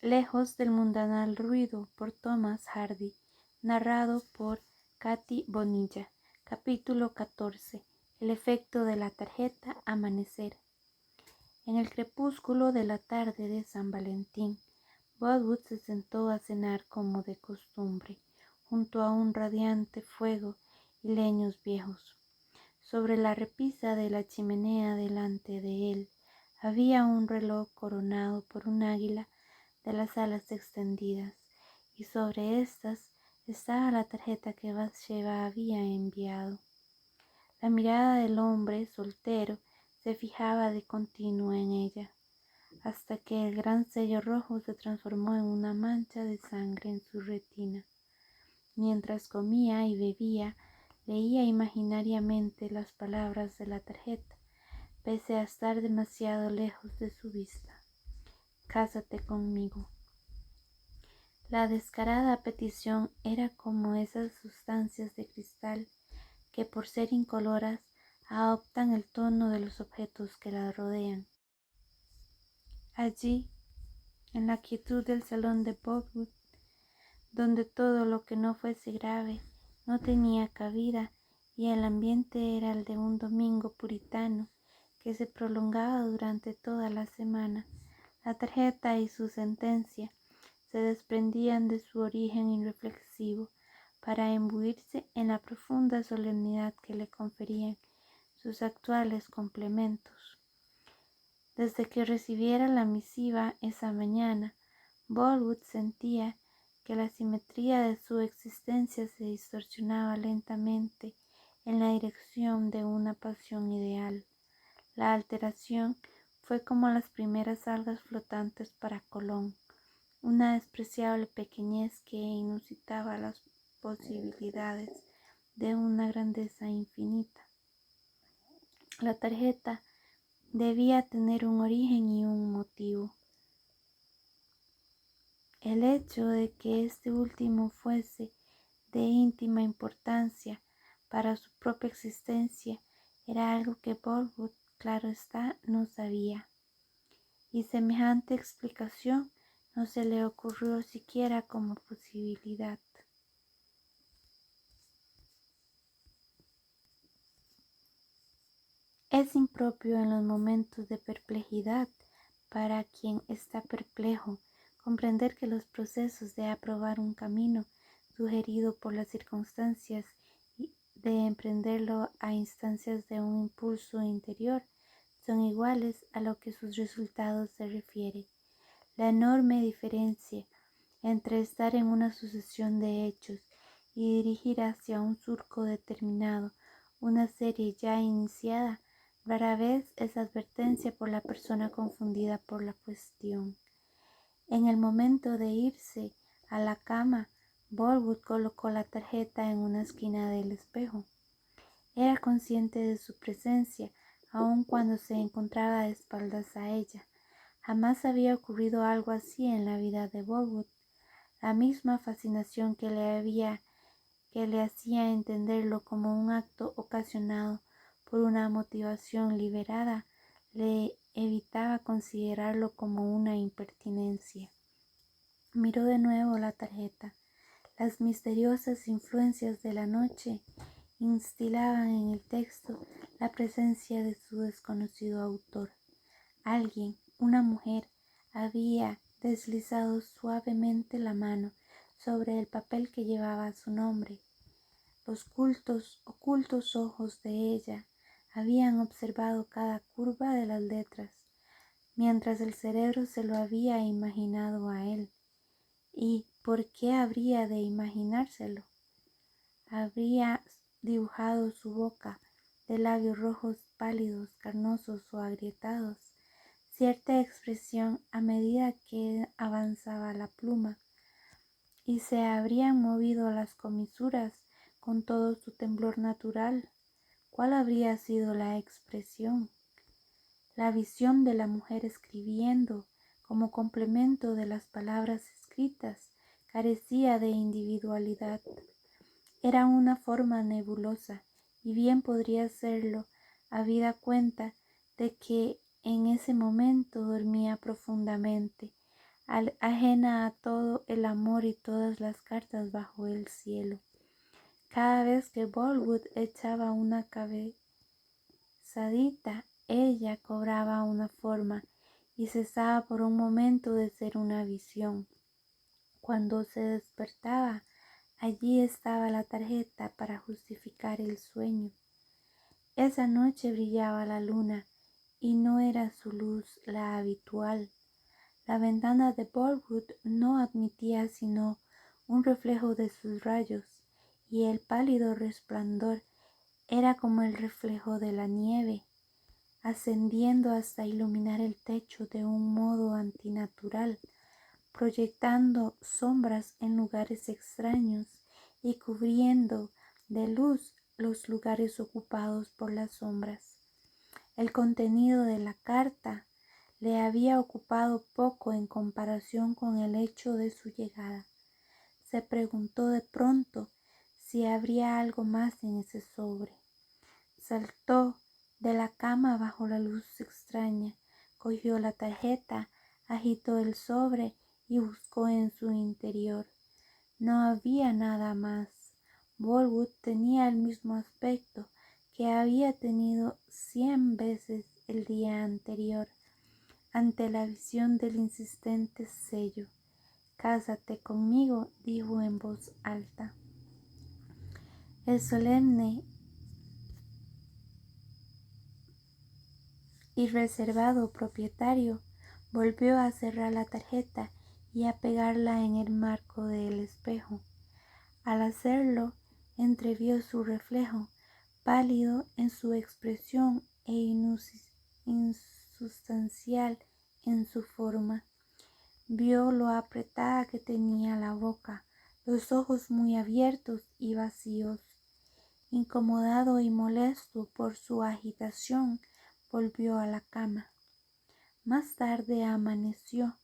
Lejos del mundanal ruido, por Thomas Hardy. Narrado por Katy Bonilla. Capítulo 14. El efecto de la tarjeta Amanecer. En el crepúsculo de la tarde de San Valentín, Bollywood se sentó a cenar como de costumbre, junto a un radiante fuego y leños viejos. Sobre la repisa de la chimenea delante de él había un reloj coronado por un águila de las alas extendidas, y sobre estas estaba la tarjeta que Bathsheba había enviado. La mirada del hombre soltero se fijaba de continuo en ella, hasta que el gran sello rojo se transformó en una mancha de sangre en su retina. Mientras comía y bebía, leía imaginariamente las palabras de la tarjeta, pese a estar demasiado lejos de su vista. Cásate conmigo. La descarada petición era como esas sustancias de cristal que, por ser incoloras, adoptan el tono de los objetos que la rodean. Allí, en la quietud del salón de Bollywood, donde todo lo que no fuese grave no tenía cabida y el ambiente era el de un domingo puritano que se prolongaba durante toda la semana, la tarjeta y su sentencia se desprendían de su origen irreflexivo para imbuirse en la profunda solemnidad que le conferían sus actuales complementos. Desde que recibiera la misiva esa mañana, Bollywood sentía que la simetría de su existencia se distorsionaba lentamente en la dirección de una pasión ideal. La alteración fue como las primeras algas flotantes para Colón, una despreciable pequeñez que inusitaba las posibilidades de una grandeza infinita. La tarjeta debía tener un origen y un motivo. El hecho de que este último fuese de íntima importancia para su propia existencia era algo que Bollywood, claro está, no sabía, y semejante explicación no se le ocurrió siquiera como posibilidad. Es impropio en los momentos de perplejidad para quien está perplejo comprender que los procesos de aprobar un camino sugerido por las circunstancias y de emprenderlo a instancias de un impulso interior son iguales a lo que sus resultados se refiere. La enorme diferencia entre estar en una sucesión de hechos y dirigir hacia un surco determinado una serie ya iniciada rara vez es advertencia por la persona confundida por la cuestión. En el momento de irse a la cama, Bollywood colocó la tarjeta en una esquina del espejo. Era consciente de su presencia, aun cuando se encontraba de espaldas a ella. Jamás había ocurrido algo así en la vida de Bollywood. La misma fascinación que le hacía entenderlo como un acto ocasionado por una motivación liberada, le evitaba considerarlo como una impertinencia. Miró de nuevo la tarjeta. Las misteriosas influencias de la noche instilaban en el texto la presencia de su desconocido autor. Alguien, una mujer, había deslizado suavemente la mano sobre el papel que llevaba su nombre. Los ocultos ojos de ella habían observado cada curva de las letras, mientras el cerebro se lo había imaginado a él. ¿Y por qué habría de imaginárselo? Habría dibujado su boca de labios rojos pálidos, carnosos o agrietados, cierta expresión a medida que avanzaba la pluma, y se habrían movido las comisuras con todo su temblor natural. ¿Cuál habría sido la expresión? La visión de la mujer escribiendo, como complemento de las palabras escritas, carecía de individualidad. Era una forma nebulosa, y bien podría serlo, habida cuenta de que en ese momento dormía profundamente, ajena a todo el amor y todas las cartas bajo el cielo. Cada vez que Bolwood echaba una cabezadita, ella cobraba una forma y cesaba por un momento de ser una visión. Cuando se despertaba, allí estaba la tarjeta para justificar el sueño. Esa noche brillaba la luna y no era su luz la habitual. La ventana de Bolwood no admitía sino un reflejo de sus rayos, y el pálido resplandor era como el reflejo de la nieve, ascendiendo hasta iluminar el techo de un modo antinatural, proyectando sombras en lugares extraños y cubriendo de luz los lugares ocupados por las sombras. El contenido de la carta le había ocupado poco en comparación con el hecho de su llegada. Se preguntó de pronto si habría algo más en ese sobre. Saltó de la cama bajo la luz extraña, cogió la tarjeta, agitó el sobre y buscó en su interior. No había nada más. Bolwood tenía el mismo aspecto que había tenido 100 veces el día anterior, ante la visión del insistente sello. «Cásate conmigo», dijo en voz alta. El solemne y reservado propietario volvió a cerrar la tarjeta y a pegarla en el marco del espejo. Al hacerlo, entrevió su reflejo, pálido en su expresión e insustancial en su forma. Vio lo apretada que tenía la boca, los ojos muy abiertos y vacíos. Incomodado y molesto por su agitación, volvió a la cama. Más tarde amaneció.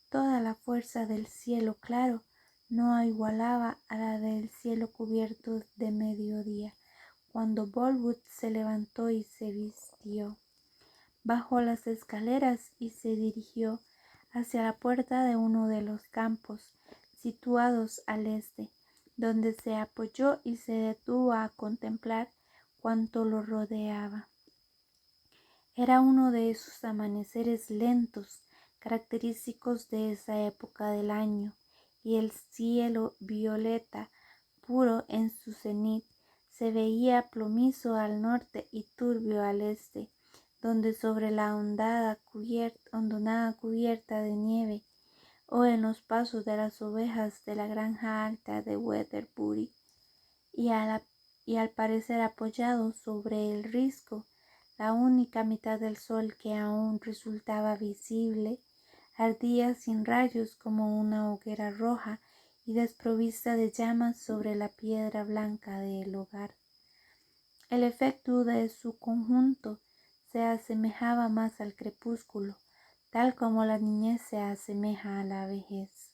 Toda la fuerza del cielo claro no igualaba a la del cielo cubierto de mediodía, cuando Bolwood se levantó y se vistió. Bajó las escaleras y se dirigió hacia la puerta de uno de los campos situados al este, donde se apoyó y se detuvo a contemplar cuanto lo rodeaba. Era uno de esos amaneceres lentos, característicos de esa época del año, y el cielo violeta, puro en su cenit, se veía plomizo al norte y turbio al este, donde sobre la hondonada cubierta de nieve, o en los pasos de las ovejas de la granja alta de Weatherbury, y al parecer apoyado sobre el risco, la única mitad del sol que aún resultaba visible, ardía sin rayos como una hoguera roja y desprovista de llamas sobre la piedra blanca del hogar. El efecto de su conjunto se asemejaba más al crepúsculo, tal como la niñez se asemeja a la vejez.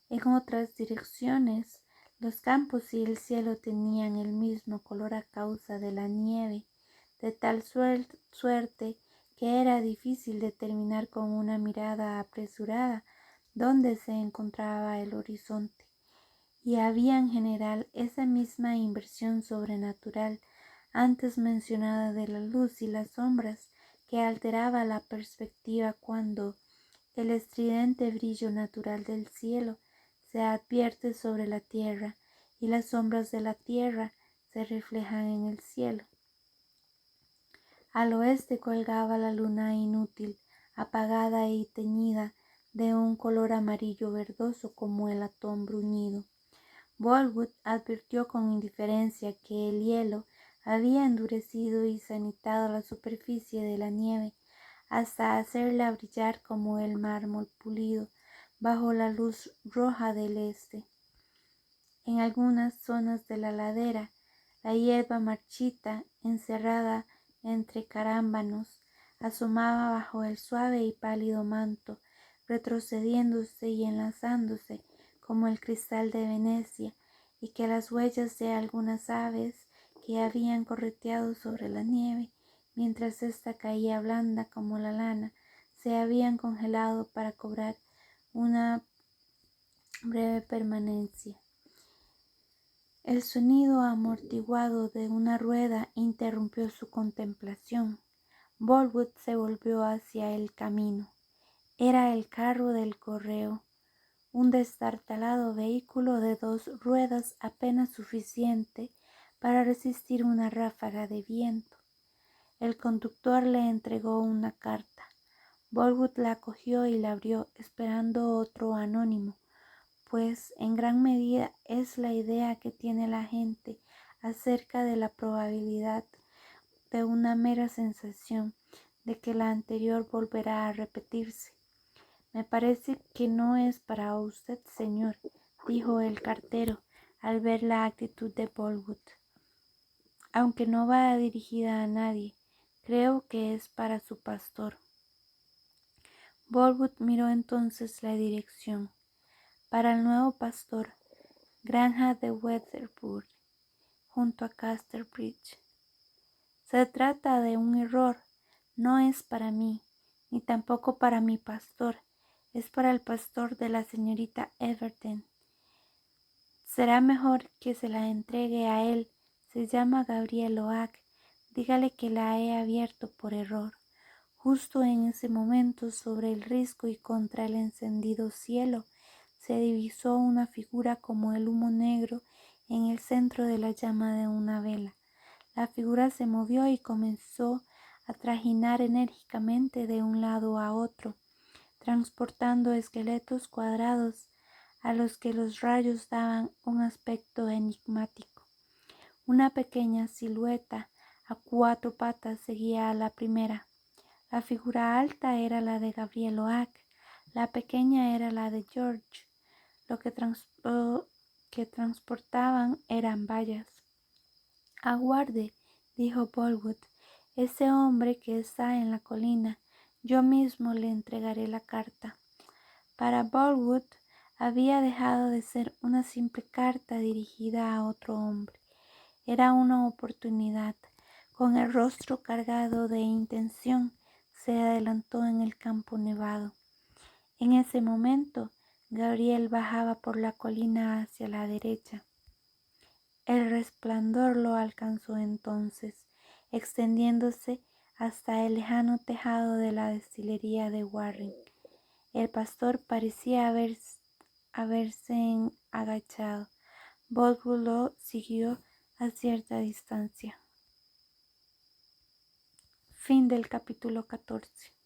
En otras direcciones, los campos y el cielo tenían el mismo color a causa de la nieve, de tal suerte que era difícil determinar con una mirada apresurada dónde se encontraba el horizonte, y había en general esa misma inversión sobrenatural antes mencionada de la luz y las sombras que alteraba la perspectiva cuando el estridente brillo natural del cielo se advierte sobre la tierra y las sombras de la tierra se reflejan en el cielo. Al oeste colgaba la luna inútil, apagada y teñida de un color amarillo verdoso como el latón bruñido. Bolwood advirtió con indiferencia que el hielo había endurecido y sanitado la superficie de la nieve hasta hacerla brillar como el mármol pulido bajo la luz roja del este. En algunas zonas de la ladera, la hierba marchita, encerrada entre carámbanos, asomaba bajo el suave y pálido manto, retrocediéndose y enlazándose como el cristal de Venecia, y que las huellas de algunas aves que habían correteado sobre la nieve, mientras ésta caía blanda como la lana, se habían congelado para cobrar una breve permanencia. El sonido amortiguado de una rueda interrumpió su contemplación. Bolwood se volvió hacia el camino. Era el carro del correo, un destartalado vehículo de 2 ruedas apenas suficiente para resistir una ráfaga de viento. El conductor le entregó una carta. Bolwood la cogió y la abrió, esperando otro anónimo, pues en gran medida es la idea que tiene la gente acerca de la probabilidad de una mera sensación de que la anterior volverá a repetirse. Me parece que no es para usted, señor, dijo el cartero al ver la actitud de Bolwood. Aunque no va dirigida a nadie, creo que es para su pastor. Bolwood miró entonces la dirección. Para el nuevo pastor, granja de Weatherbury, junto a Casterbridge. Se trata de un error. No es para mí, ni tampoco para mi pastor. Es para el pastor de la señorita Everton. Será mejor que se la entregue a él. Se llama Gabriel Oak. Dígale que la he abierto por error. Justo en ese momento, sobre el risco y contra el encendido cielo, se divisó una figura como el humo negro en el centro de la llama de una vela. La figura se movió y comenzó a trajinar enérgicamente de un lado a otro, transportando esqueletos cuadrados a los que los rayos daban un aspecto enigmático. Una pequeña silueta a 4 patas seguía a la primera. La figura alta era la de Gabriel Oak, la pequeña era la de George. Lo que transportaban eran vallas. Aguarde, dijo Bolwood, ese hombre que está en la colina. Yo mismo le entregaré la carta. Para Bolwood había dejado de ser una simple carta dirigida a otro hombre. Era una oportunidad. Con el rostro cargado de intención, se adelantó en el campo nevado. En ese momento, Gabriel bajaba por la colina hacia la derecha. El resplandor lo alcanzó entonces, extendiéndose hasta el lejano tejado de la destilería de Warren. El pastor parecía haberse agachado. Bolwood lo siguió a cierta distancia. Fin del capítulo 14.